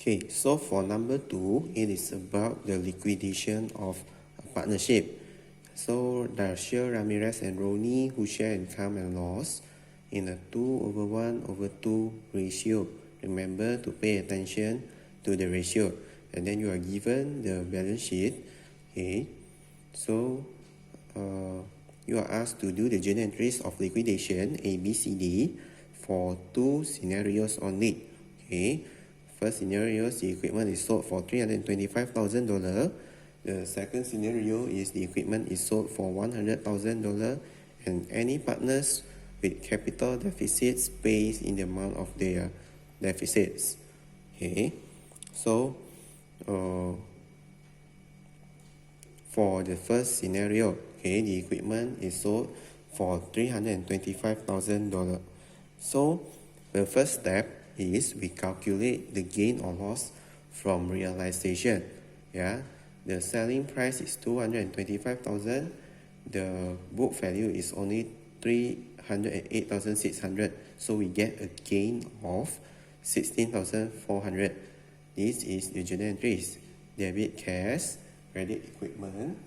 Okay, so for number 2, it is about the liquidation of a partnership. So Darcia, Ramirez, and Ronnie, who share income and loss in a 2/1/2 ratio. Remember to pay attention to the ratio. And then you are given the balance sheet. Okay, so you are asked to do the journal entries of liquidation A, B, C, D for 2 scenarios only. Okay. First scenario, the equipment is sold for $325,000. The second scenario is the equipment is sold for $100,000 and any partners with capital deficits pays in the amount of their deficits. Okay, so for the first scenario, okay, the equipment is sold for $325,000. So the first step is we calculate the gain or loss from realization. Yeah, the selling price is 225,000. The book value is only 308,600. So we get a gain of 16,400. This is the journal entries: debit cash, credit equipment,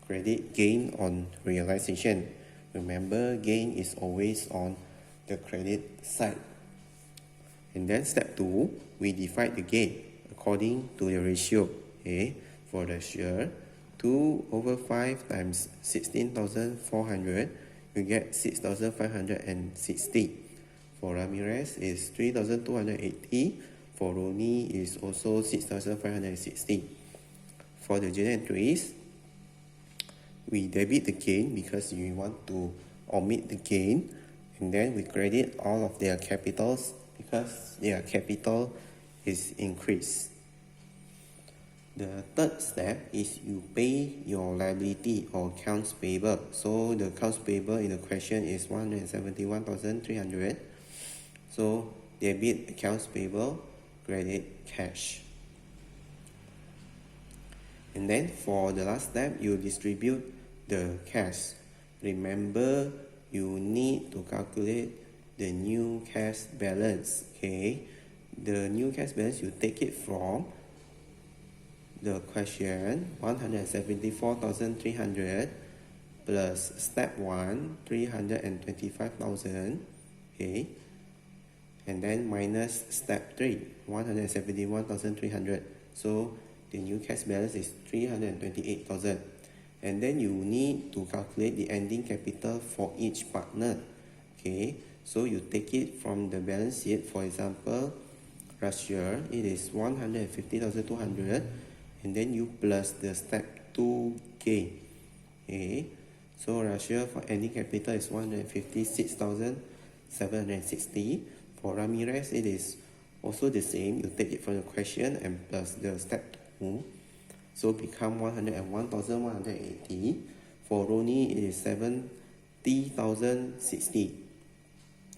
credit gain on realization. Remember, gain is always on the credit side. And then step 2, we divide the gain according to the ratio. Okay, for the share, 2/5 times 16,400, you get 6,560. For Ramirez is 3,280. For Ronnie is also 6,560. For the journal entries, we debit the gain because we want to omit the gain, and then we credit all of their capitals because their capital is increased. The third step is you pay your liability or accounts payable. So the accounts payable in the question is 171,300. So debit accounts payable, credit cash. And then for the last step, you distribute the cash. Remember, you need to calculate the new cash balance. Okay, the new cash balance, you take it from the question 174,300 plus step 1 325,000. Okay, and then minus step 3 171,300. So the new cash balance is 328,000. And then you need to calculate the ending capital for each partner. Okay, so you take it from the balance sheet. For example, Russia, it is 150,200, and then you plus the step 2 gain. Okay, so Russia for ending capital is 156,760. For Ramirez, it is also the same. You take it from the question and plus the step 2. So become 101,180. For Ronnie, it is 70,060.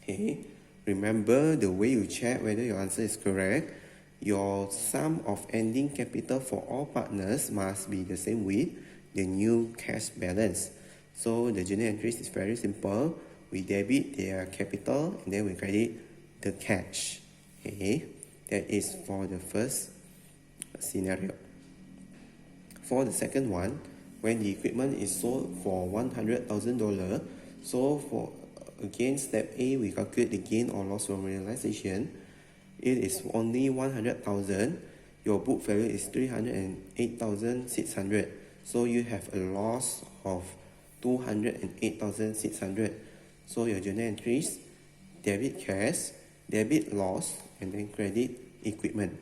Okay, remember the way you check whether your answer is correct. Your sum of ending capital for all partners must be the same with the new cash balance. So the journal entries is very simple. We debit their capital and then we credit the cash. Okay, that is for the first scenario. For the second one, when the equipment is sold for $100,000, so for again step A, we calculate the gain or loss from realization. It is only 100,000. Your book value is 308,600. So you have a loss of 208,600. So your journal entries: debit cash, debit loss, and then credit equipment.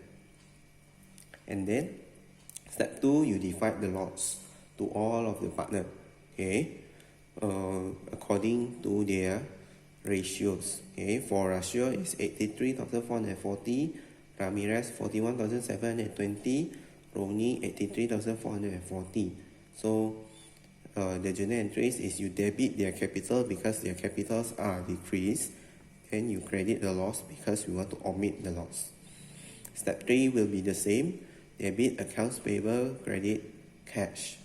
And then step 2, you divide the loss to all of the partner. Okay, according to their ratios. Okay, for Russia is 83,440, Ramirez 41,720, Ronnie 83,440. So the journal entries is you debit their capital because their capitals are decreased, and you credit the loss because we want to omit the loss. Step 3 will be the same: debit accounts payable, credit cash.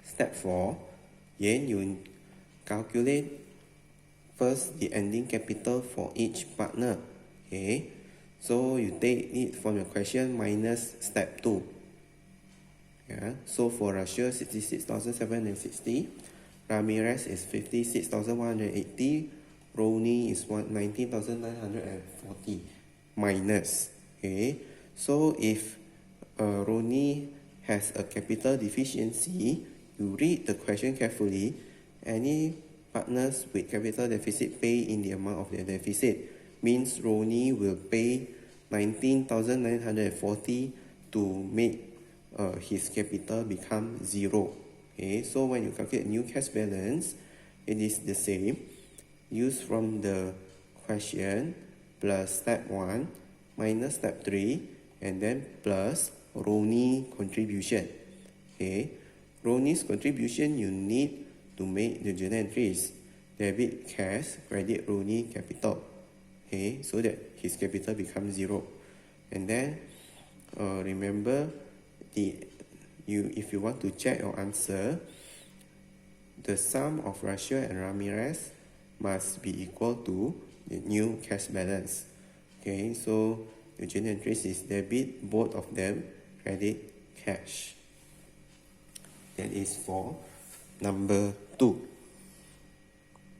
Step 4, then you calculate first the ending capital for each partner. Okay, So you take it from your question minus step 2. Yeah. So for Russia, 66,760. Ramirez is 56,180. Ronnie is 19,940 minus. Okay. So if Ronnie has a capital deficiency, you read the question carefully. Any partners with capital deficit pay in the amount of their deficit. Means Ronnie will pay 19,940 to make his capital become 0. Okay, so when you calculate new cash balance, it is the same. Use from the question plus step 1 minus step 3 and then plus Ronnie contribution. Okay, Ronnie's contribution you need to make the journal entries. Debit cash, credit Ronnie capital. Okay, so that his capital becomes 0. And then remember, if you want to check your answer, the sum of Russia and Ramirez must be equal to the new cash balance. Okay, so the journal entries is debit both of them, credit cash. That is for number 2.